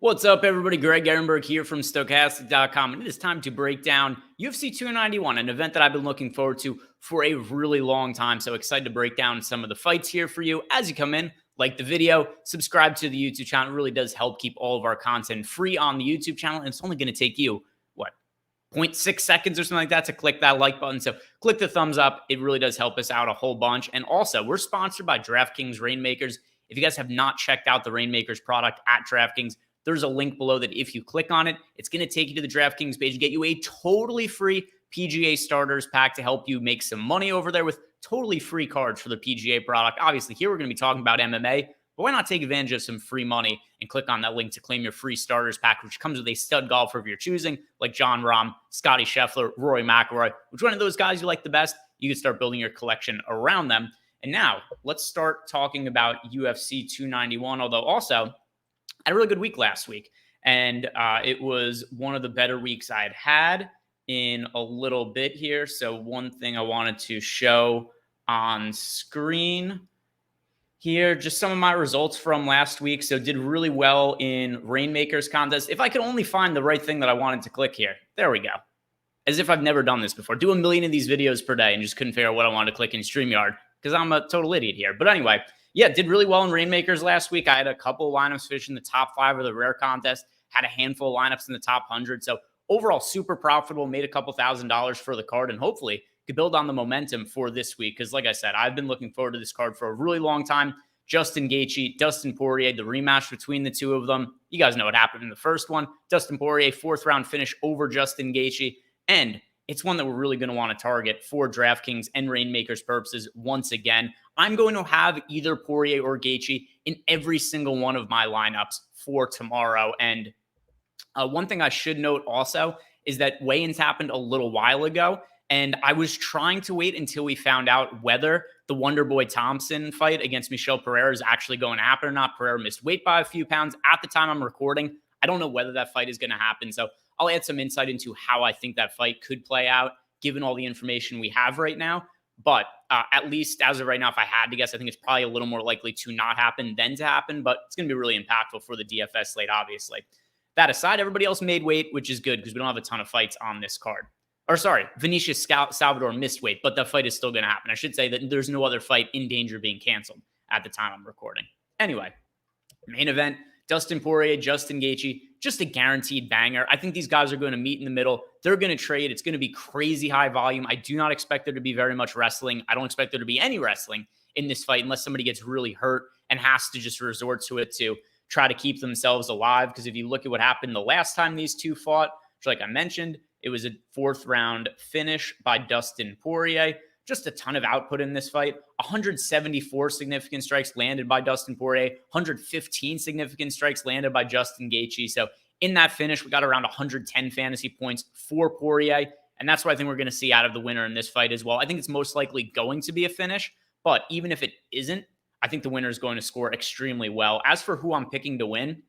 What's up, everybody? Greg Ehrenberg here from Stokastic.com, and it is time to break down UFC 291, an event that I've been looking forward to for a really long time. So excited to break down some of the fights here for you. As you come in, like the video, subscribe to the YouTube channel. It really does help keep all of our content free on the YouTube channel, and it's only going to take you, 0.6 seconds or something like that to click that like button. So click the thumbs up. It really does help us out a whole bunch. And also, we're sponsored by DraftKings Rainmakers. If you guys have not checked out the Rainmakers product at DraftKings, there's a link below that if you click on it, it's going to take you to the DraftKings page and get you a totally free PGA starters pack to help you make some money over there with totally free cards for the PGA product. Obviously, here we're going to be talking about MMA, but why not take advantage of some free money and click on that link to claim your free starters pack, which comes with a stud golfer of your choosing, like Jon Rahm, Scotty Scheffler, Rory McIlroy. Which one of those guys you like the best? You can start building your collection around them. And now, let's start talking about UFC 291, although also, I had a really good week last week, and it was one of the better weeks I had in a little bit here. So one thing I wanted to show on screen here, just some of my results from last week. So did really well in Rainmakers contest. If I could only find the right thing that I wanted to click here. There we go. As if I've never done this before. Do a million of these videos per day and just couldn't figure out what I wanted to click in StreamYard because I'm a total idiot here. But anyway, yeah, did really well in Rainmakers last week. I had a couple of lineups fish in the top 5 of the rare contest, had a handful of lineups in the top 100. So overall, super profitable, made a couple $1,000s for the card, and hopefully could build on the momentum for this week. Because like I said, I've been looking forward to this card for a really long time. Justin Gaethje, Dustin Poirier, the rematch between the two of them. You guys know what happened in the first one. Dustin Poirier, 4th round finish over Justin Gaethje. And it's one that we're really going to want to target for DraftKings and Rainmakers purposes once again. I'm going to have either Poirier or Gaethje in every single one of my lineups for tomorrow. And one thing I should note also is that weigh-ins happened a little while ago, and I was trying to wait until we found out whether the Wonderboy Thompson fight against Michel Pereira is actually going to happen or not. Pereira missed weight by a few pounds at the time I'm recording. I don't know whether that fight is going to happen, so I'll add some insight into how I think that fight could play out, given all the information we have right now. But at least as of right now, if I had to guess, I think it's probably a little more likely to not happen than to happen, but it's going to be really impactful for the DFS slate, obviously. That aside, everybody else made weight, which is good because we don't have a ton of fights on this card. Or sorry, Vinicius Salvador missed weight, but the fight is still going to happen. I should say that there's no other fight in danger of being canceled at the time I'm recording. Anyway, main event, Dustin Poirier, Justin Gaethje, just a guaranteed banger. I think these guys are going to meet in the middle. They're going to trade. It's going to be crazy high volume. I do not expect there to be very much wrestling. I don't expect there to be any wrestling in this fight unless somebody gets really hurt and has to just resort to it to try to keep themselves alive. Because if you look at what happened the last time these two fought, which like I mentioned, it was a 4th round finish by Dustin Poirier. Just a ton of output in this fight. 174 significant strikes landed by Dustin Poirier. 115 significant strikes landed by Justin Gaethje. So in that finish, we got around 110 fantasy points for Poirier. And that's what I think we're going to see out of the winner in this fight as well. I think it's most likely going to be a finish. But even if it isn't, I think the winner is going to score extremely well. As for who I'm picking to win,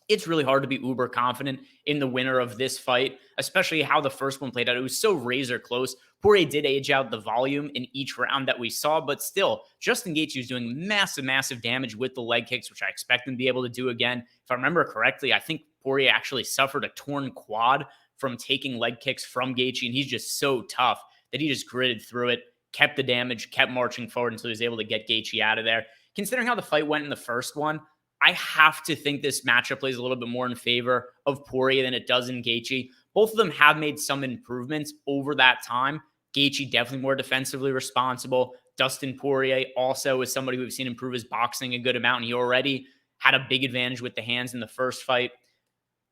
it's really hard to be uber confident in the winner of this fight, especially how the first one played out. It was so razor close. Poirier did age out the volume in each round that we saw, but still, Justin Gaethje was doing massive damage with the leg kicks, which I expect him to be able to do again. If I remember correctly, I think Poirier actually suffered a torn quad from taking leg kicks from Gaethje, and he's just so tough that he just gritted through it, kept the damage, kept marching forward until he was able to get Gaethje out of there. Considering how the fight went in the first one, I have to think this matchup plays a little bit more in favor of Poirier than it does in Gaethje. Both of them have made some improvements over that time. Gaethje definitely more defensively responsible. Dustin Poirier also is somebody we've seen improve his boxing a good amount, and he already had a big advantage with the hands in the first fight.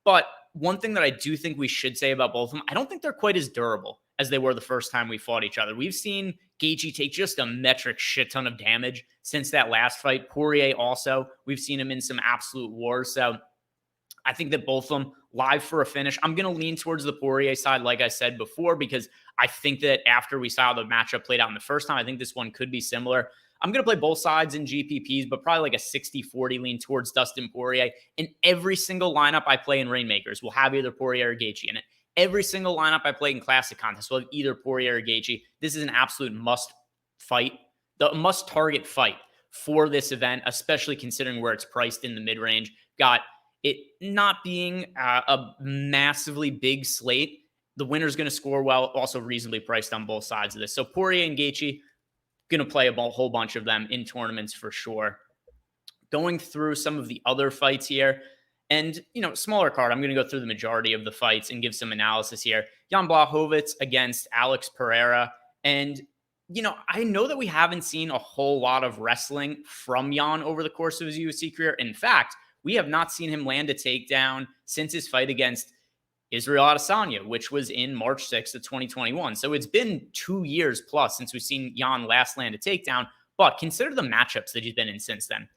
But one thing that I do think we should say about both of them, I don't think they're quite as durable as they were the first time we fought each other. We've seen Gaethje take just a metric shit ton of damage since that last fight. Poirier also, we've seen him in some absolute wars. So I think that both of them live for a finish. I'm going to lean towards the Poirier side, like I said before, because I think that after we saw how the matchup played out in the first time, I think this one could be similar. I'm going to play both sides in GPPs, but probably like a 60-40 lean towards Dustin Poirier. In every single lineup I play in Rainmakers will have either Poirier or Gaethje in it. Every single lineup I play in Classic Contests will have either Poirier or Gaethje. This is an absolute must fight, the must target fight for this event, especially considering where it's priced in the mid-range. Got it not being a massively big slate, the winner's going to score well, also reasonably priced on both sides of this. So Poirier and Gaethje, going to play a whole bunch of them in tournaments for sure. Going through some of the other fights here, and, smaller card, I'm going to go through the majority of the fights and give some analysis here. Jan Blachowicz against Alex Pereira. And, I know that we haven't seen a whole lot of wrestling from Jan over the course of his UFC career. In fact, we have not seen him land a takedown since his fight against Israel Adesanya, which was in March 6th of 2021. So it's been 2 years plus since we've seen Jan last land a takedown. But consider the matchups that he's been in since then.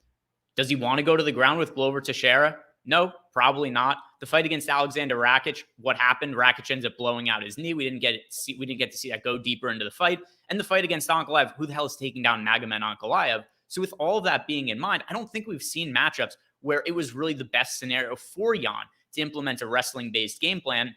Does he want to go to the ground with Glover Teixeira? No, probably not. The fight against Alexander Rakic, what happened? Rakic ends up blowing out his knee. We didn't get to see that go deeper into the fight. And the fight against Ankalaev, who the hell is taking down Magomed Ankalaev? So with all of that being in mind, I don't think we've seen matchups where it was really the best scenario for Jan to implement a wrestling-based game plan.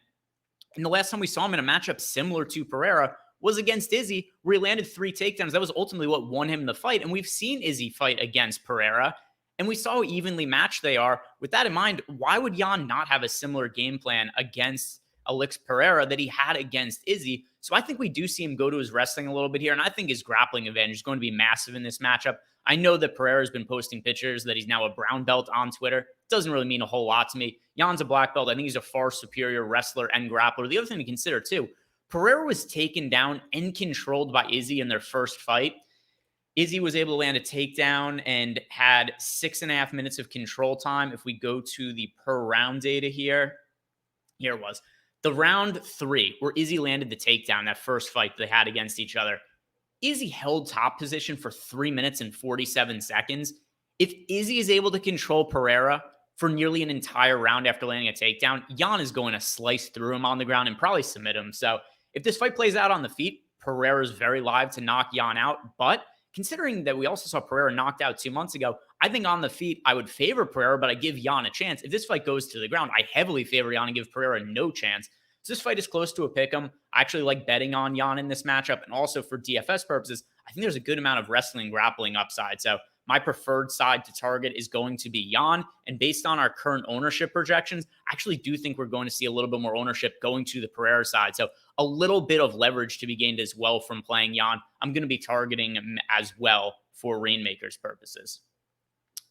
And the last time we saw him in a matchup similar to Pereira was against Izzy, where he landed 3 takedowns. That was ultimately what won him the fight. And we've seen Izzy fight against Pereira, and we saw how evenly matched they are. With that in mind, why would Jan not have a similar game plan against Alex Pereira that he had against Izzy? So I think we do see him go to his wrestling a little bit here, and I think his grappling advantage is going to be massive in this matchup. I know that Pereira has been posting pictures that he's now a brown belt on Twitter. Doesn't really mean a whole lot to me. Jan's a black belt. I think he's a far superior wrestler and grappler. The other thing to consider, too, Pereira was taken down and controlled by Izzy in their first fight. Izzy was able to land a takedown and had 6.5 minutes of control time. If we go to the per round data here it was. The round 3, where Izzy landed the takedown, that first fight they had against each other, Izzy held top position for 3 minutes and 47 seconds. If Izzy is able to control Pereira for nearly an entire round after landing a takedown, Jan is going to slice through him on the ground and probably submit him. So if this fight plays out on the feet, Pereira is very live to knock Jan out. But considering that we also saw Pereira knocked out 2 months ago, I think on the feet, I would favor Pereira, but I give Jan a chance. If this fight goes to the ground, I heavily favor Jan and give Pereira no chance. So this fight is close to a pick'em. I actually like betting on Jan in this matchup. And also for DFS purposes, I think there's a good amount of wrestling grappling upside. So my preferred side to target is going to be Jan. And based on our current ownership projections, I actually do think we're going to see a little bit more ownership going to the Pereira side. So a little bit of leverage to be gained as well from playing Jan. I'm going to be targeting him as well for Rainmakers purposes.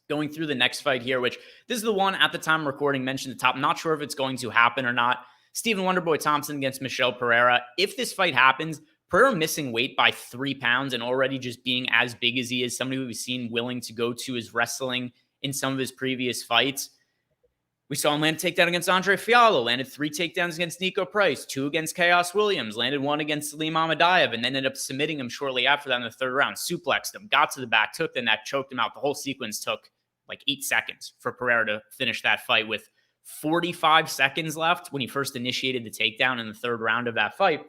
Going through the next fight here, which this is the one at the time of recording mentioned at the top. I'm not sure if it's going to happen or not. Stephen Wonderboy Thompson against Michel Pereira. If this fight happens, Pereira missing weight by 3 pounds and already just being as big as he is, somebody we've seen willing to go to his wrestling in some of his previous fights. We saw him land a takedown against Andre Fiallo, landed 3 takedowns against Nico Price, 2 against Chaos Williams, landed 1 against Salim Amadaev, and then ended up submitting him shortly after that in the 3rd round, suplexed him, got to the back, took the neck, choked him out. The whole sequence took like 8 seconds for Pereira to finish that fight with 45 seconds left when he first initiated the takedown in the 3rd round of that fight.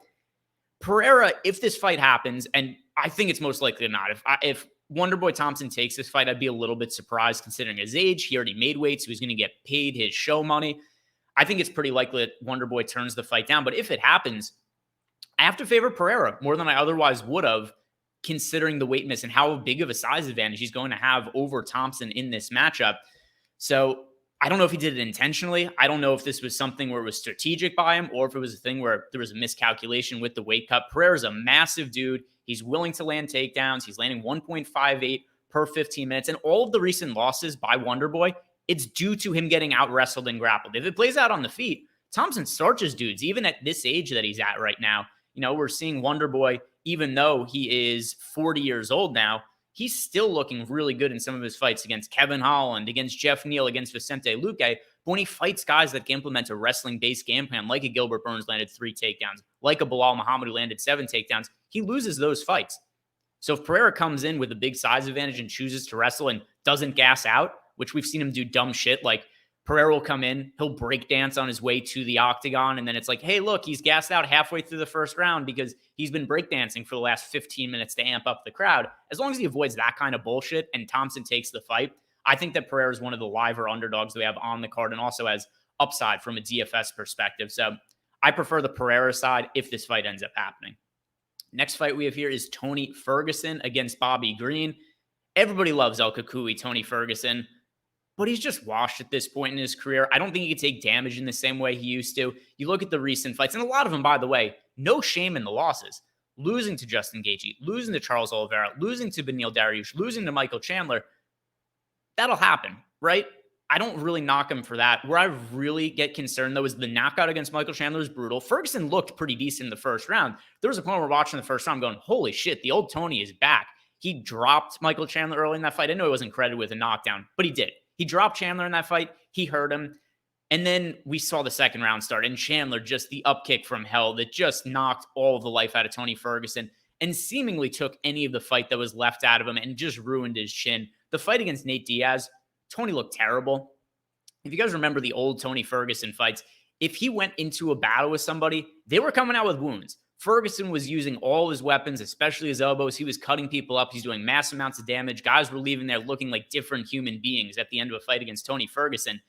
Pereira, if this fight happens, and I think it's most likely not, if Wonderboy Thompson takes this fight, I'd be a little bit surprised considering his age. He already made weight, so he's going to get paid his show money. I think it's pretty likely that Wonderboy turns the fight down. But if it happens, I have to favor Pereira more than I otherwise would have, considering the weight miss and how big of a size advantage he's going to have over Thompson in this matchup. So I don't know if he did it intentionally. I don't know if this was something where it was strategic by him or if it was a thing where there was a miscalculation with the weight cut. Pereira's a massive dude. He's willing to land takedowns. He's landing 1.58 per 15 minutes. And all of the recent losses by Wonderboy, it's due to him getting out wrestled and grappled. If it plays out on the feet, Thompson starches dudes, even at this age that he's at right now. We're seeing Wonderboy, even though he is 40 years old now, he's still looking really good in some of his fights against Kevin Holland, against Jeff Neal, against Vicente Luque. But when he fights guys that can implement a wrestling-based game plan, like a Gilbert Burns landed 3 takedowns, like a Bilal Muhammad who landed 7 takedowns, he loses those fights. So if Pereira comes in with a big size advantage and chooses to wrestle and doesn't gas out, which we've seen him do dumb shit, like Pereira will come in, he'll break dance on his way to the octagon, and then it's like, hey, look, he's gassed out halfway through the first round because he's been breakdancing for the last 15 minutes to amp up the crowd. As long as he avoids that kind of bullshit and Thompson takes the fight, I think that Pereira is one of the liver underdogs that we have on the card and also has upside from a DFS perspective. So I prefer the Pereira side if this fight ends up happening. Next fight we have here is Tony Ferguson against Bobby Green. Everybody loves El Cucuy, Tony Ferguson. but he's just washed at this point in his career. I don't think he can take damage in the same way he used to. You look at the recent fights, and a lot of them, by the way, no shame in the losses. Losing to Justin Gaethje, losing to Charles Oliveira, losing to Beneil Dariush, losing to Michael Chandler, that'll happen, right? I don't really knock him for that. Where I really get concerned, though, is the knockout against Michael Chandler is brutal. Ferguson looked pretty decent in the first round. There was a point where we're watching the first round going, holy shit, the old Tony is back. He dropped Michael Chandler early in that fight. I know he wasn't credited with a knockdown, but he did. He dropped Chandler in that fight. He hurt him. And then we saw the second round start, and Chandler, just the upkick from hell that just knocked all of the life out of Tony Ferguson and seemingly took any of the fight that was left out of him and just ruined his chin. The fight against Nate Diaz, Tony looked terrible. If you guys remember the old Tony Ferguson fights, if he went into a battle with somebody, they were coming out with wounds. Ferguson was using all his weapons, especially his elbows. He was cutting people up. He's doing mass amounts of damage. Guys were leaving there looking like different human beings at the end of a fight against Tony Ferguson.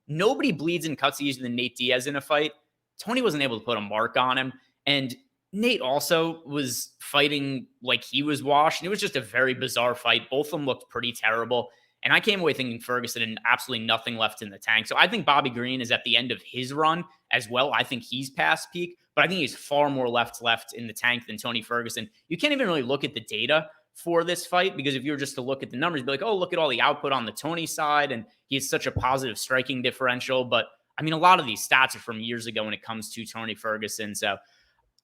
Nobody bleeds and cuts easier than Nate Diaz in a fight. Tony wasn't able to put a mark on him. And Nate also was fighting like he was washed. And it was just a very bizarre fight. Both of them looked pretty terrible. And I came away thinking Ferguson had absolutely nothing left in the tank. So I think Bobby Green is at the end of his run as well. I think he's past peak, but I think he's far more left in the tank than Tony Ferguson. You can't even really look at the data for this fight, because if you were just to look at the numbers, you'd be like, oh, look at all the output on the Tony side, and he has such a positive striking differential. But I mean, a lot of these stats are from years ago when it comes to Tony Ferguson. So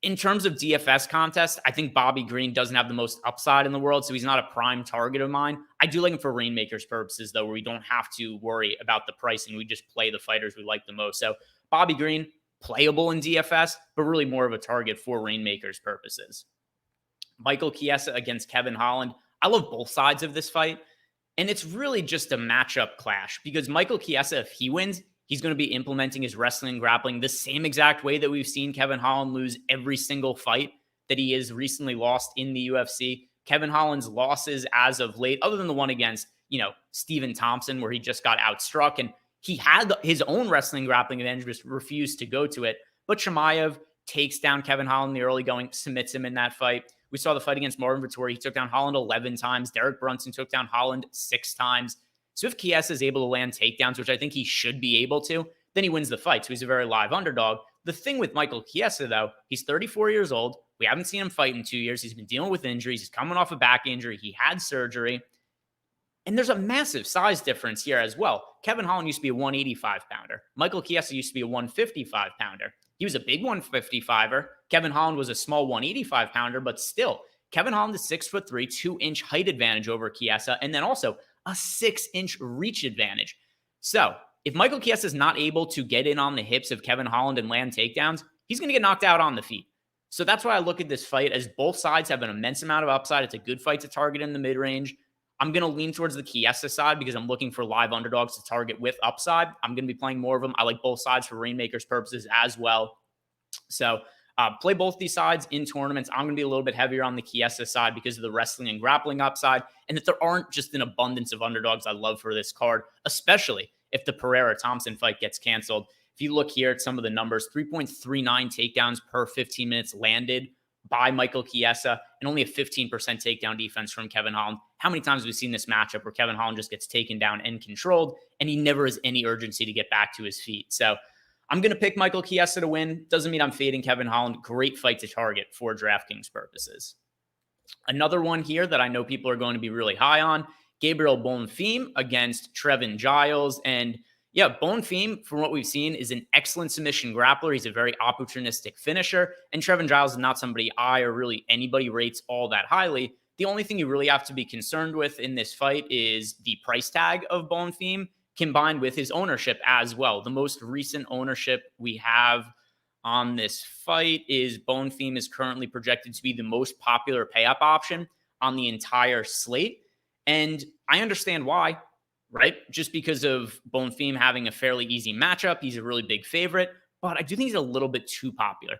in terms of DFS contest, I think Bobby Green doesn't have the most upside in the world, so he's not a prime target of mine. I do like him for Rainmakers purposes, though, where we don't have to worry about the pricing. We just play the fighters we like the most. So Bobby Green, playable in DFS, but really more of a target for Rainmakers purposes. Michael Chiesa against Kevin Holland. I love both sides of this fight, and it's really just a matchup clash, because Michael Chiesa, if he wins, he's going to be implementing his wrestling and grappling the same exact way that we've seen Kevin Holland lose every single fight that he has recently lost in the UFC. Kevin Holland's losses as of late, other than the one against, Stephen Thompson, where he just got outstruck, and he had his own wrestling grappling advantage, just refused to go to it. But Chimaev takes down Kevin Holland in the early going, submits him in that fight. We saw the fight against Marvin Vettori. He took down Holland 11 times. Derek Brunson took down Holland 6 times. So if Chiesa is able to land takedowns, which I think he should be able to, then he wins the fight. So he's a very live underdog. The thing with Michael Chiesa, though, he's 34 years old. We haven't seen him fight in 2 years. He's been dealing with injuries. He's coming off a back injury. He had surgery. And there's a massive size difference here as well. Kevin Holland used to be a 185-pounder. Michael Chiesa used to be a 155-pounder. He was a big 155er. Kevin Holland was a small 185-pounder, but still, Kevin Holland is 6'3", 2-inch height advantage over Chiesa, and then also a 6-inch reach advantage. So if Michael Chiesa is not able to get in on the hips of Kevin Holland and land takedowns, he's going to get knocked out on the feet. So that's why I look at this fight as both sides have an immense amount of upside. It's a good fight to target in the mid-range. I'm going to lean towards the Chiesa side because I'm looking for live underdogs to target with upside. I'm going to be playing more of them. I like both sides for Rainmakers purposes as well. So play both these sides in tournaments. I'm going to be a little bit heavier on the Chiesa side because of the wrestling and grappling upside, and that there aren't just an abundance of underdogs I love for this card, especially if the Pereira-Thompson fight gets canceled. If you look here at some of the numbers, 3.39 takedowns per 15 minutes landed by Michael Chiesa, and only a 15% takedown defense from Kevin Holland. How many times have we seen this matchup where Kevin Holland just gets taken down and controlled, and he never has any urgency to get back to his feet? So I'm going to pick Michael Chiesa to win. Doesn't mean I'm fading Kevin Holland. Great fight to target for DraftKings purposes. Another one here that I know people are going to be really high on, Gabriel Bonfim against Trevin Giles. And yeah, Bonfim, from what we've seen, is an excellent submission grappler. He's a very opportunistic finisher. And Trevin Giles is not somebody I or really anybody rates all that highly. The only thing you really have to be concerned with in this fight is the price tag of Bonfim combined with his ownership as well. The most recent ownership we have on this fight is Bonfim is currently projected to be the most popular pay-up option on the entire slate. And I understand why, right? Just because of Bonfim having a fairly easy matchup. He's a really big favorite, but I do think he's a little bit too popular.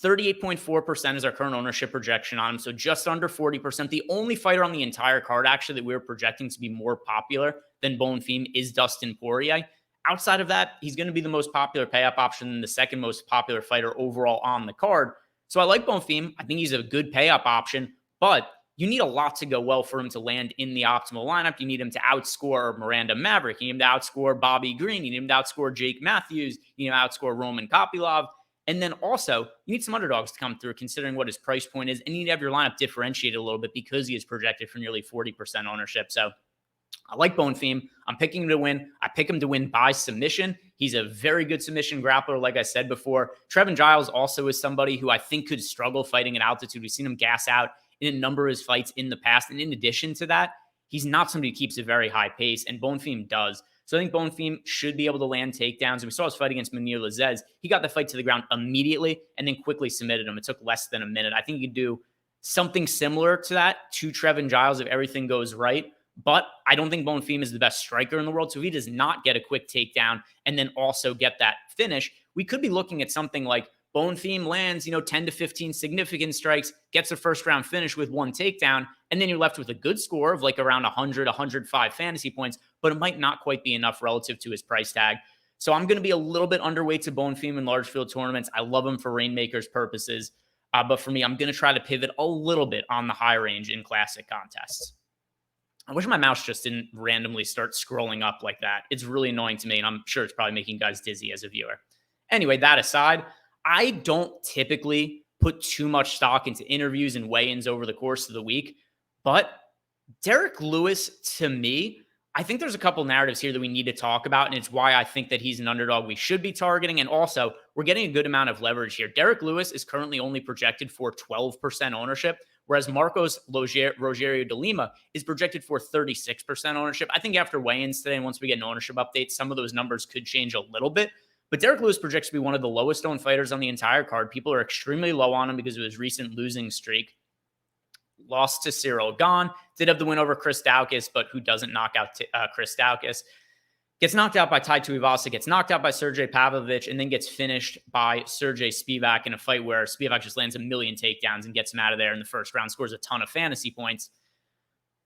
38.4% is our current ownership projection on him, so just under 40%. The only fighter on the entire card, actually, that we're projecting to be more popular than Bonfim is Dustin Poirier. Outside of that, he's going to be the most popular pay-up option and the second most popular fighter overall on the card. So I like Bonfim. I think he's a good pay-up option, but you need a lot to go well for him to land in the optimal lineup. You need him to outscore Miranda Maverick. You need him to outscore Bobby Green. You need him to outscore Jake Matthews. You need him to outscore Roman Kopylov. And then also, you need some underdogs to come through considering what his price point is. And you need to have your lineup differentiated a little bit because he is projected for nearly 40% ownership. So I like Bonfim. I'm picking him to win. I pick him to win by submission. He's a very good submission grappler, like I said before. Trevin Giles also is somebody who I think could struggle fighting at altitude. We've seen him gas out in a number of his fights in the past. And in addition to that, he's not somebody who keeps a very high pace, and Bonfim does. So I think Bonfim should be able to land takedowns. And we saw his fight against Munir Lazez. He got the fight to the ground immediately and then quickly submitted him. It took less than a minute. I think he could do something similar to that to Trevin Giles if everything goes right. But I don't think Bonfim is the best striker in the world. So if he does not get a quick takedown and then also get that finish, we could be looking at something like Bonfim lands, 10 to 15 significant strikes, gets a first round finish with one takedown, and then you're left with a good score of like around 100, 105 fantasy points, but it might not quite be enough relative to his price tag. So I'm going to be a little bit underweight to Bonfim in large field tournaments. I love him for Rainmakers purposes. But for me, I'm going to try to pivot a little bit on the high range in classic contests. I wish my mouse just didn't randomly start scrolling up like that. It's really annoying to me, and I'm sure it's probably making you guys dizzy as a viewer. Anyway, that aside, I don't typically put too much stock into interviews and weigh-ins over the course of the week, but Derek Lewis, to me, I think there's a couple narratives here that we need to talk about, and it's why I think that he's an underdog we should be targeting, and also, we're getting a good amount of leverage here. Derek Lewis is currently only projected for 12% ownership, whereas Marcos Rogerio de Lima is projected for 36% ownership. I think after weigh-ins today, and once we get an ownership update, some of those numbers could change a little bit. But Derek Lewis projects to be one of the lowest owned fighters on the entire card. People are extremely low on him because of his recent losing streak. Lost to Cyril Gahn. Did have the win over Chris Daukaus, but who doesn't knock out Chris Daukaus? Gets knocked out by Tai Tuivasa, gets knocked out by Sergey Pavlovich, and then gets finished by Sergey Spivak in a fight where Spivak just lands a million takedowns and gets him out of there in the first round, scores a ton of fantasy points.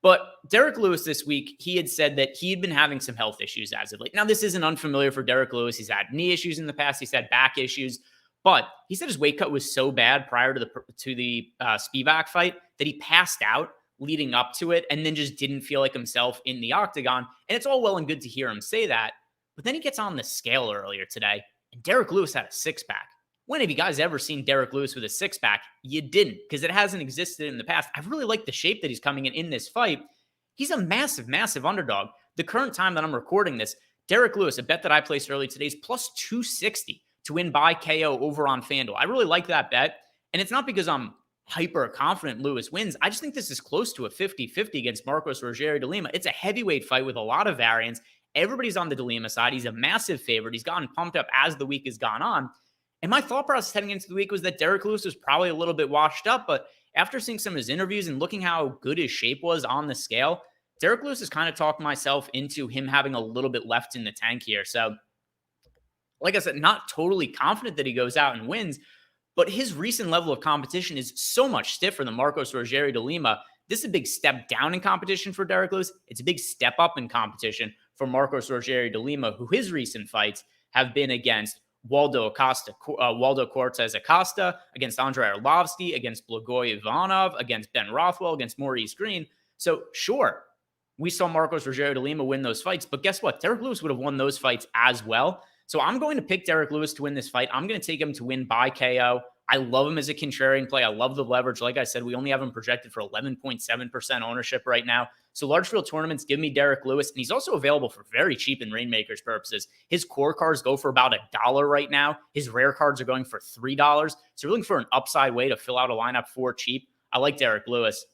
But Derek Lewis this week, he had said that he had been having some health issues as of late. Now, this isn't unfamiliar for Derek Lewis. He's had knee issues in the past. He's had back issues. But he said his weight cut was so bad prior to the Spivak fight that he passed out leading up to it and then just didn't feel like himself in the octagon. And it's all well and good to hear him say that. But then he gets on the scale earlier today, and Derek Lewis had a six-pack. When have you guys ever seen Derek Lewis with a six-pack? You didn't, because it hasn't existed in the past. I really like the shape that he's coming in this fight. He's a massive, massive underdog. The current time that I'm recording this, Derek Lewis, a bet that I placed early today, is plus 260 to win by KO over on FanDuel. I really like that bet, and it's not because I'm hyper confident Lewis wins. I just think this is close to a 50-50 against Marcos Rogerio de Lima. It's a heavyweight fight with a lot of variance. Everybody's on the de Lima side. He's a massive favorite. He's gotten pumped up as the week has gone on. And my thought process heading into the week was that Derek Lewis was probably a little bit washed up, but after seeing some of his interviews and looking how good his shape was on the scale, Derek Lewis has kind of talked myself into him having a little bit left in the tank here. So, like I said, not totally confident that he goes out and wins, but his recent level of competition is so much stiffer than Marcos Rogerio de Lima. This is a big step down in competition for Derek Lewis. It's a big step up in competition for Marcos Rogerio de Lima, who his recent fights have been against Waldo Cortez Acosta, against Andrei Arlovsky, against Blagoy Ivanov, against Ben Rothwell, against Maurice Green. So sure, we saw Marcos Rogerio de Lima win those fights, but guess what? Derek Lewis would have won those fights as well. So I'm going to pick Derek Lewis to win this fight. I'm going to take him to win by KO. I love him as a contrarian play. I love the leverage. Like I said, we only have him projected for 11.7% ownership right now. So large field tournaments give me Derek Lewis, and he's also available for very cheap in Rainmakers purposes. His core cards go for about $1 right now. His rare cards are going for $3. So we're looking for an upside way to fill out a lineup for cheap. I like Derek Lewis.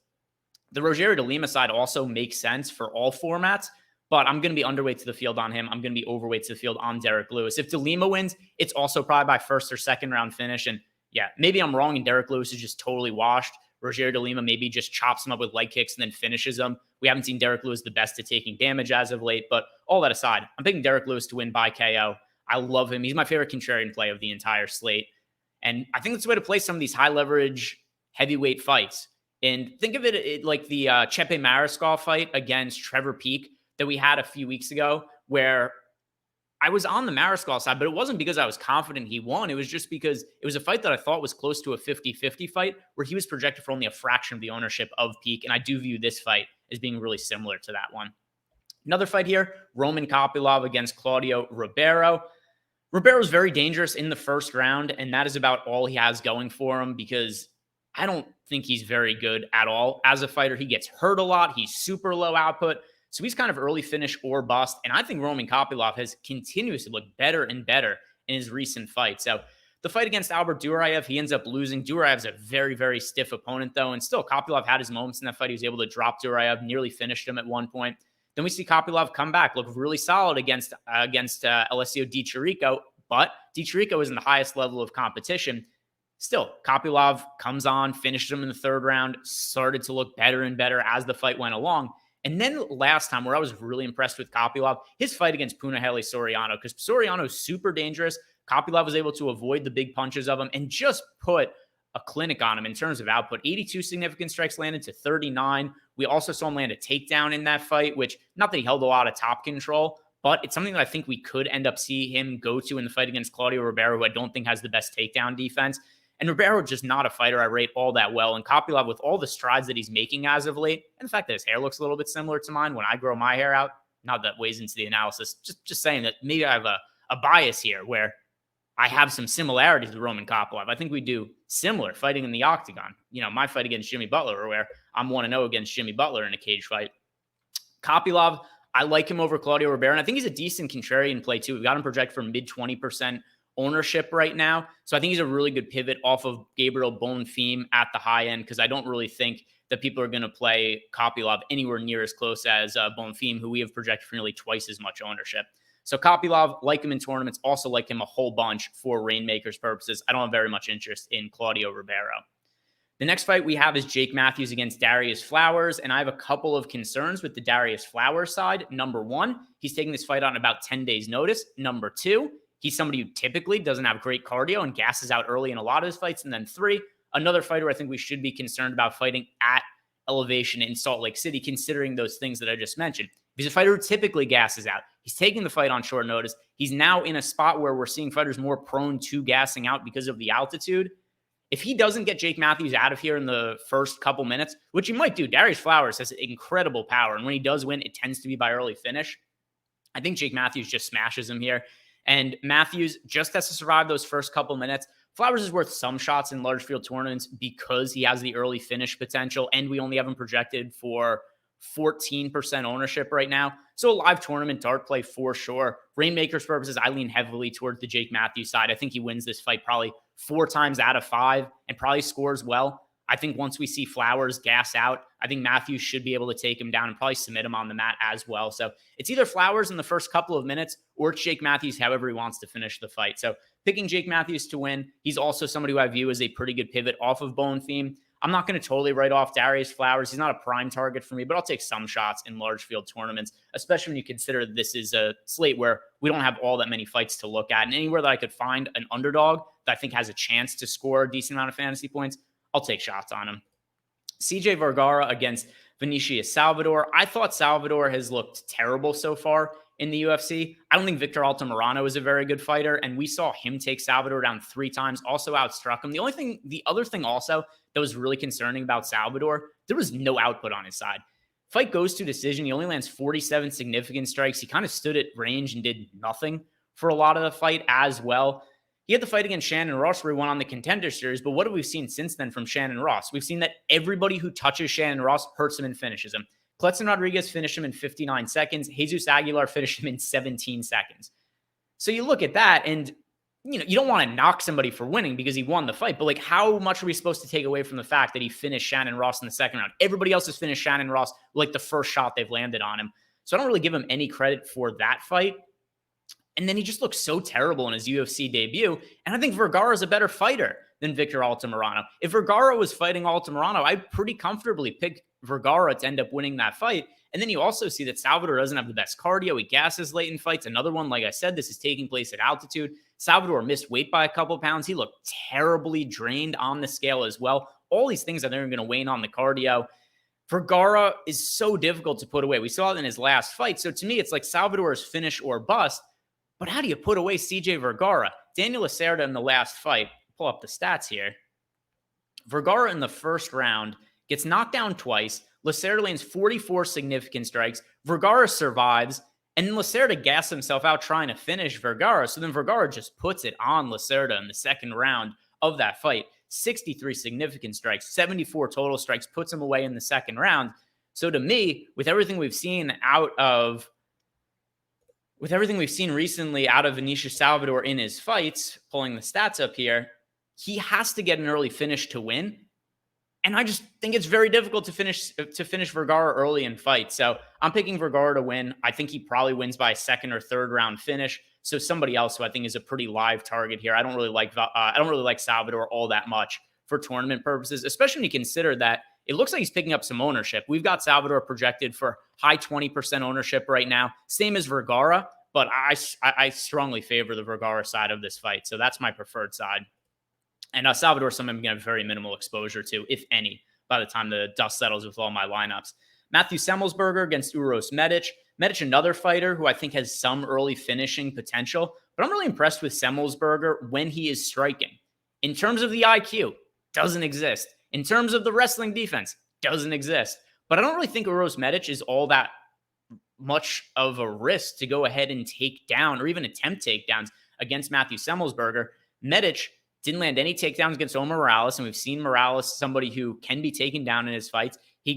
The Rogerio de Lima side also makes sense for all formats, but I'm going to be underweight to the field on him. I'm going to be overweight to the field on Derek Lewis. If de Lima wins, it's also probably by first or second round finish. And yeah, maybe I'm wrong and Derek Lewis is just totally washed. Rogerio de Lima maybe just chops him up with leg kicks and then finishes him. We haven't seen Derek Lewis the best at taking damage as of late, but all that aside, I'm picking Derek Lewis to win by KO. I love him. He's my favorite contrarian play of the entire slate. And I think that's the way to play some of these high leverage heavyweight fights. And think of it like the Chepe Mariscal fight against Trevor Peek that we had a few weeks ago, where I was on the Mariscal side, but it wasn't because I was confident he won. It was just because it was a fight that I thought was close to a 50-50 fight where he was projected for only a fraction of the ownership of Peak. And I do view this fight as being really similar to that one. Another fight here, Roman Kopylov against Claudio Ribeiro. Ribeiro's very dangerous in the first round, and that is about all he has going for him because I don't think he's very good at all as a fighter. He gets hurt a lot. He's super low output. So he's kind of early finish or bust. And I think Roman Kopylov has continuously looked better and better in his recent fights. So the fight against Albert Duraev, he ends up losing. Duraev's a very, very stiff opponent, though. And still, Kopylov had his moments in that fight. He was able to drop Duraev, nearly finished him at one point. Then we see Kopylov come back, look really solid against Alessio Di Chirico. But Di Chirico is in the highest level of competition. Still, Kopylov comes on, finished him in the third round, started to look better and better as the fight went along. And then last time, where I was really impressed with Kopylov, his fight against Punahele Soriano, because Soriano is super dangerous. Kopylov was able to avoid the big punches of him and just put a clinic on him in terms of output. 82 significant strikes landed to 39. We also saw him land a takedown in that fight, which, not that he held a lot of top control, but it's something that I think we could end up see him go to in the fight against Claudio Ribeiro, who I don't think has the best takedown defense. And Ribeiro just not a fighter I rate all that well. And Kopylov, with all the strides that he's making as of late, and the fact that his hair looks a little bit similar to mine when I grow my hair out, not that weighs into the analysis, just saying that maybe I have a bias here where I have some similarities with Roman Kopylov. I think we do similar fighting in the octagon. You know, my fight against Jimmy Butler, where I'm 1-0 against Jimmy Butler in a cage fight. Kopylov, I like him over Claudio Ribeiro, and I think he's a decent contrarian play too. We've got him projected for mid 20% ownership right now. So I think he's a really good pivot off of Gabriel Bonfim at the high end, because I don't really think that people are going to play Kopylov anywhere near as close as Bonfim, who we have projected for nearly twice as much ownership. So Kopylov, like him in tournaments, also like him a whole bunch for Rainmakers purposes. I don't have very much interest in Claudio Ribeiro. The next fight we have is Jake Matthews against Darius Flowers, and I have a couple of concerns with the Darius Flowers side. Number one, he's taking this fight on about 10 days' notice. Number two, he's somebody who typically doesn't have great cardio and gasses out early in a lot of his fights. And then three, another fighter I think we should be concerned about fighting at elevation in Salt Lake City, considering those things that I just mentioned. He's a fighter who typically gasses out. He's taking the fight on short notice. He's now in a spot where we're seeing fighters more prone to gassing out because of the altitude. If he doesn't get Jake Matthews out of here in the first couple minutes, which he might do, Darius Flowers has incredible power. And when he does win, it tends to be by early finish. I think Jake Matthews just smashes him here. And Matthews just has to survive those first couple minutes. Flowers is worth some shots in large field tournaments because he has the early finish potential, and we only have him projected for 14% ownership right now. So a live tournament dart play for sure. Rainmakers purposes, I lean heavily towards the Jake Matthews side. I think he wins this fight probably 4 times out of 5 and probably scores well. I think once we see Flowers gas out, I think Matthews should be able to take him down and probably submit him on the mat as well. So it's either Flowers in the first couple of minutes or it's Jake Matthews however he wants to finish the fight. So picking Jake Matthews to win. He's also somebody who I view as a pretty good pivot off of Bonfim. I'm not going to totally write off Darius Flowers. He's not a prime target for me, but I'll take some shots in large field tournaments, especially when you consider this is a slate where we don't have all that many fights to look at. And anywhere that I could find an underdog that I think has a chance to score a decent amount of fantasy points, I'll take shots on him. CJ Vergara against Vinicius Salvador. I thought Salvador has looked terrible so far in the UFC. I don't think Victor Altamirano is a very good fighter, and we saw him take Salvador down 3 times, also outstruck him. The other thing also that was really concerning about Salvador, there was no output on his side. Fight goes to decision. He only lands 47 significant strikes. He kind of stood at range and did nothing for a lot of the fight as well. He had the fight against Shannon Ross where he won on the Contender Series, but what have we seen since then from Shannon Ross? We've seen that everybody who touches Shannon Ross hurts him and finishes him. Kletzen Rodriguez finished him in 59 seconds. Jesus Aguilar finished him in 17 seconds. So you look at that and, you don't want to knock somebody for winning because he won the fight, but like how much are we supposed to take away from the fact that he finished Shannon Ross in the second round? Everybody else has finished Shannon Ross like the first shot they've landed on him. So I don't really give him any credit for that fight. And then he just looked so terrible in his UFC debut. And I think Vergara is a better fighter than Victor Altamirano. If Vergara was fighting Altamirano, I'd pretty comfortably pick Vergara to end up winning that fight. And then you also see that Salvador doesn't have the best cardio. He gasses late in fights. Another one, like I said, this is taking place at altitude. Salvador missed weight by a couple pounds. He looked terribly drained on the scale as well. All these things I think are going to wane on the cardio. Vergara is so difficult to put away. We saw it in his last fight. So to me, it's like Salvador's finish or bust. But how do you put away CJ Vergara? Daniel Lacerda in the last fight, pull up the stats here. Vergara in the first round gets knocked down twice. Lacerda lands 44 significant strikes. Vergara survives. And then Lacerda gassed himself out trying to finish Vergara. So then Vergara just puts it on Lacerda in the second round of that fight. 63 significant strikes, 74 total strikes, puts him away in the second round. So to me, with everything we've seen recently out of Anisha Salvador in his fights, pulling the stats up here, he has to get an early finish to win. And I just think it's very difficult to finish Vergara early in fights. So I'm picking Vergara to win. I think he probably wins by a second or third round finish. So somebody else who I think is a pretty live target here. I don't really like Salvador all that much for tournament purposes, especially when you consider that it looks like he's picking up some ownership. We've got Salvador projected for high 20% ownership right now, same as Vergara. But I strongly favor the Vergara side of this fight. So that's my preferred side. And Salvador, someone I'm going to have very minimal exposure to, if any, by the time the dust settles with all my lineups. Matthew Semelsberger against Uros Medic. Medic, another fighter who I think has some early finishing potential, but I'm really impressed with Semelsberger when he is striking. In terms of the IQ, doesn't exist. In terms of the wrestling defense, doesn't exist. But I don't really think Uros Medic is all that much of a risk to go ahead and take down or even attempt takedowns against Matthew Semelsberger. Medic didn't land any takedowns against Omar Morales, and we've seen Morales, somebody who can be taken down in his fights. He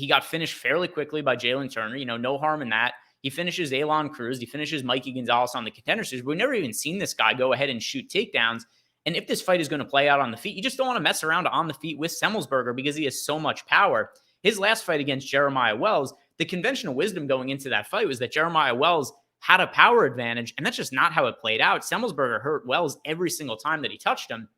got finished fairly quickly by Jalen Turner. No harm in that. He finishes Elon Cruz. He finishes Mikey Gonzalez on the Contender Series. We've never even seen this guy go ahead and shoot takedowns. And if this fight is going to play out on the feet, you just don't want to mess around on the feet with Semelsberger because he has so much power. His last fight against Jeremiah Wells, the conventional wisdom going into that fight was that Jeremiah Wells had a power advantage, and that's just not how it played out. Semelsberger hurt Wells every single time that he touched him.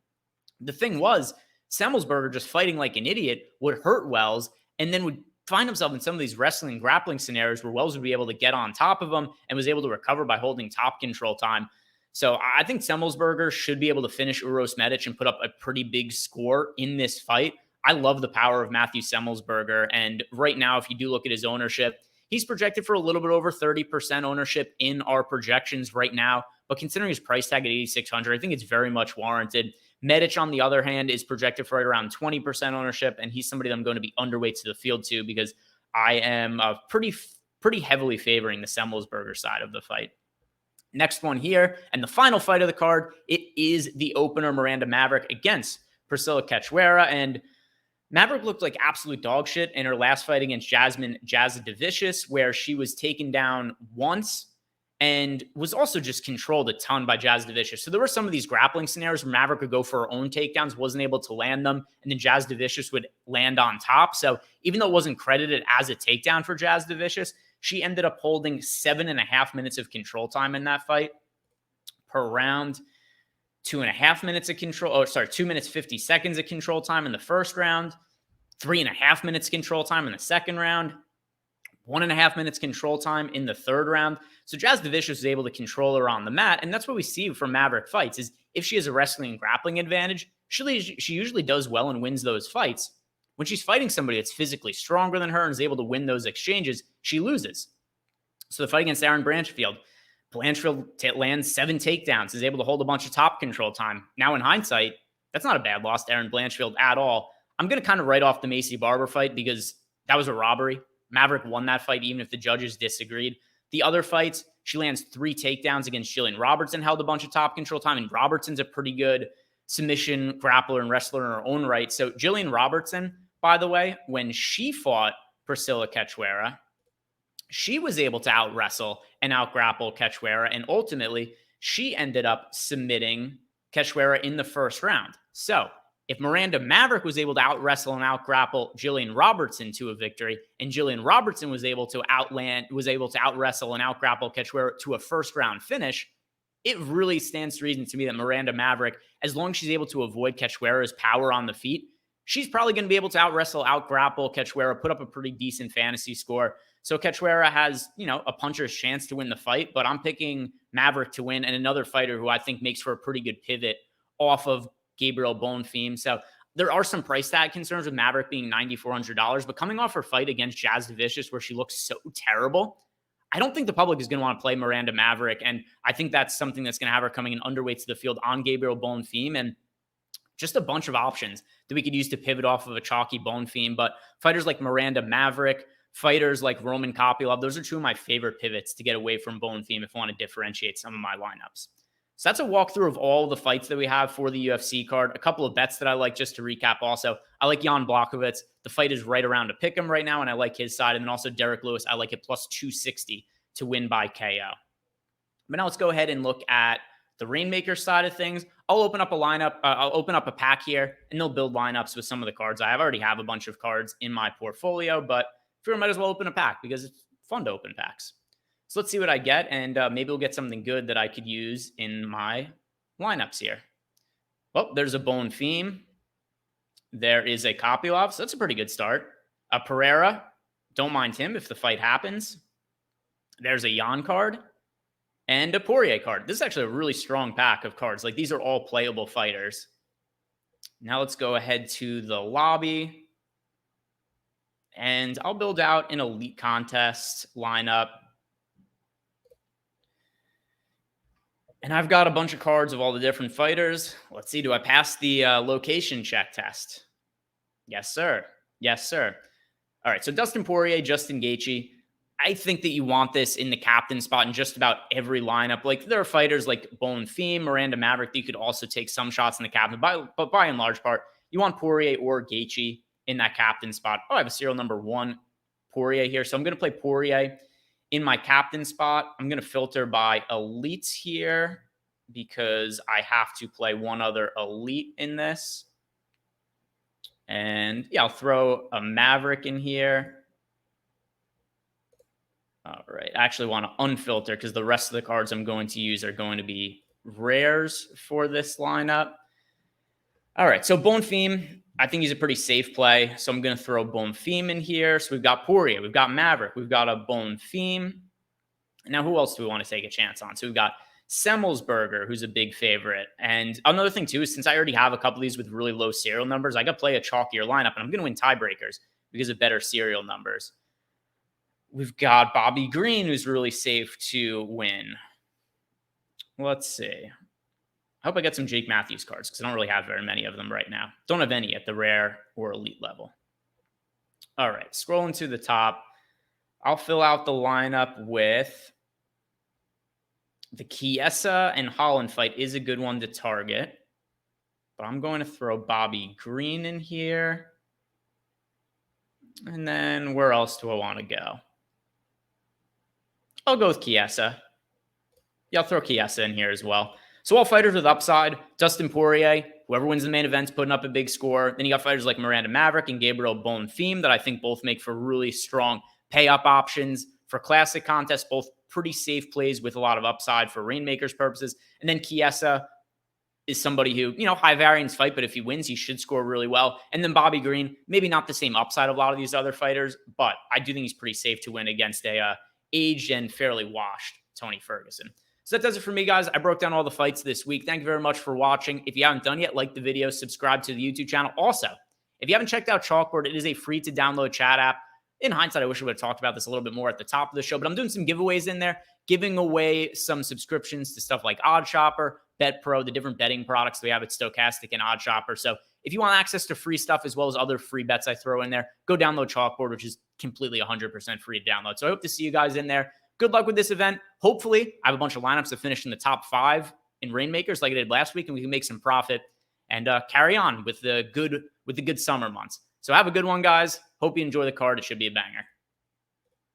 The thing was, Semelsberger just fighting like an idiot would hurt Wells and then would find himself in some of these wrestling grappling scenarios where Wells would be able to get on top of him and was able to recover by holding top control time. So I think Semelsberger should be able to finish Uros Medic and put up a pretty big score in this fight. I love the power of Matthew Semelsberger. And right now, if you do look at his ownership, he's projected for a little bit over 30% ownership in our projections right now. But considering his price tag at 8,600, I think it's very much warranted. Medic, on the other hand, is projected for right around 20% ownership. And he's somebody that I'm going to be underweight to the field to because I am pretty heavily favoring the Semelsberger side of the fight. Next one here, and the final fight of the card, it is the opener Miranda Maverick against Priscilla Cachoeira. And Maverick looked like absolute dog shit in her last fight against Jazza Devicious, where she was taken down once and was also just controlled a ton by Jazza Devicious. So there were some of these grappling scenarios where Maverick would go for her own takedowns, wasn't able to land them, and then Jazza Devicious would land on top. So even though it wasn't credited as a takedown for Jazza Devicious, she ended up holding 7.5 minutes of control time in that fight per round. 2.5 minutes of control. 2 minutes, 50 seconds of control time in the first round. 3.5 minutes control time in the second round. 1.5 minutes control time in the third round. So Jazza Devicious was able to control her on the mat. And that's what we see from Maverick fights is if she has a wrestling and grappling advantage, she usually does well and wins those fights. When she's fighting somebody that's physically stronger than her and is able to win those exchanges, she loses. So the fight against Aaron Blanchfield lands 7 takedowns, is able to hold a bunch of top control time. Now in hindsight, that's not a bad loss to Aaron Blanchfield at all. I'm going to kind of write off the Macy Barber fight because that was a robbery. Maverick won that fight even if the judges disagreed. The other fights, she lands 3 takedowns against Jillian Robertson, held a bunch of top control time, and Robertson's a pretty good submission grappler and wrestler in her own right. So Jillian Robertson, by the way, when she fought Priscilla Cachoeira, she was able to out-wrestle and out-grapple Cachoeira, and ultimately, she ended up submitting Cachoeira in the first round. So, if Miranda Maverick was able to out-wrestle and out-grapple Jillian Robertson to a victory, and Jillian Robertson was able to out-wrestle and out-grapple Cachoeira to a first-round finish, it really stands to reason to me that Miranda Maverick, as long as she's able to avoid Cachoeira's power on the feet, she's probably going to be able to out-wrestle, out-grapple Cachoeira, put up a pretty decent fantasy score. So Cachoeira has, a puncher's chance to win the fight, but I'm picking Maverick to win and another fighter who I think makes for a pretty good pivot off of Gabriel Bonfim. So there are some price tag concerns with Maverick being $9,400, but coming off her fight against Jazza Devicious where she looks so terrible, I don't think the public is going to want to play Miranda Maverick. And I think that's something that's going to have her coming in underweight to the field on Gabriel Bonfim, and just a bunch of options that we could use to pivot off of a chalky Bonfim. But fighters like Miranda Maverick, fighters like Roman Kopylov, those are two of my favorite pivots to get away from Bonfim if I want to differentiate some of my lineups. So that's a walkthrough of all the fights that we have for the UFC card. A couple of bets that I like just to recap also. I like Jan Blachowicz. The fight is right around to pick him right now, and I like his side. And then also Derek Lewis, I like it plus 260 to win by KO. But now let's go ahead and look at the Rainmaker side of things. I'll open up a lineup. I'll open up a pack here, and they'll build lineups with some of the cards. I already have a bunch of cards in my portfolio, but I figure I might as well open a pack because it's fun to open packs. So let's see what I get, and maybe we'll get something good that I could use in my lineups here. Well, there's a Bonfim. There is a Kopylov, so that's a pretty good start. A Pereira, don't mind him if the fight happens. There's a Jan card and a Poirier card. This is actually a really strong pack of cards. Like, these are all playable fighters. Now let's go ahead to the lobby, and I'll build out an elite contest lineup. And I've got a bunch of cards of all the different fighters. Let's see, do I pass the location check test? Yes, sir. Yes, sir. All right, so Dustin Poirier, Justin Gaethje. I think that you want this in the captain spot in just about every lineup. Like, there are fighters like Bonfim, Miranda Maverick that you could also take some shots in the captain. But by and large part, you want Poirier or Gaethje in that captain spot. Oh, I have a serial number 1 Poirier here. So I'm going to play Poirier in my captain spot. I'm going to filter by elites here because I have to play one other elite in this. And yeah, I'll throw a Maverick in here. All right. I actually want to unfilter because the rest of the cards I'm going to use are going to be rares for this lineup. All right. So Bonfim, I think he's a pretty safe play. So I'm going to throw Bonfim in here. So we've got Poirier, we've got Maverick, we've got a Bonfim. Now, who else do we want to take a chance on? So we've got Semmelsberger, who's a big favorite. And another thing, too, is since I already have a couple of these with really low serial numbers, I got to play a chalkier lineup, and I'm going to win tiebreakers because of better serial numbers. We've got Bobby Green, who's really safe to win. Let's see. I hope I get some Jake Matthews cards because I don't really have very many of them right now. Don't have any at the rare or elite level. All right, scrolling to the top. I'll fill out the lineup with the Chiesa and Holland fight is a good one to target. But I'm going to throw Bobby Green in here. And then where else do I want to go? I'll go with Chiesa. Yeah, I'll throw Chiesa in here as well. So all fighters with upside. Dustin Poirier, whoever wins the main event's putting up a big score. Then you got fighters like Miranda Maverick and Gabriel Bonfim that I think both make for really strong pay-up options for classic contests, both pretty safe plays with a lot of upside for Rainmaker's purposes. And then Chiesa is somebody who, high variance fight, but if he wins, he should score really well. And then Bobby Green, maybe not the same upside of a lot of these other fighters, but I do think he's pretty safe to win against a aged and fairly washed Tony Ferguson. So that does it for me, guys. I broke down all the fights this week. Thank you very much for watching. If you haven't done yet, like the video, subscribe to the YouTube channel. Also, if you haven't checked out Chalkboard, it is a free-to-download chat app. In hindsight, I wish I would have talked about this a little bit more at the top of the show, but I'm doing some giveaways in there, giving away some subscriptions to stuff like OddsShopper, BetPro, the different betting products that we have at Stochastic and OddsShopper. So if you want access to free stuff as well as other free bets I throw in there, go download Chalkboard, which is completely 100% free to download. So I hope to see you guys in there. Good luck with this event. Hopefully, I have a bunch of lineups that finish in the top 5 in Rainmakers like I did last week, and we can make some profit and carry on with the good summer months. So have a good one, guys. Hope you enjoy the card. It should be a banger.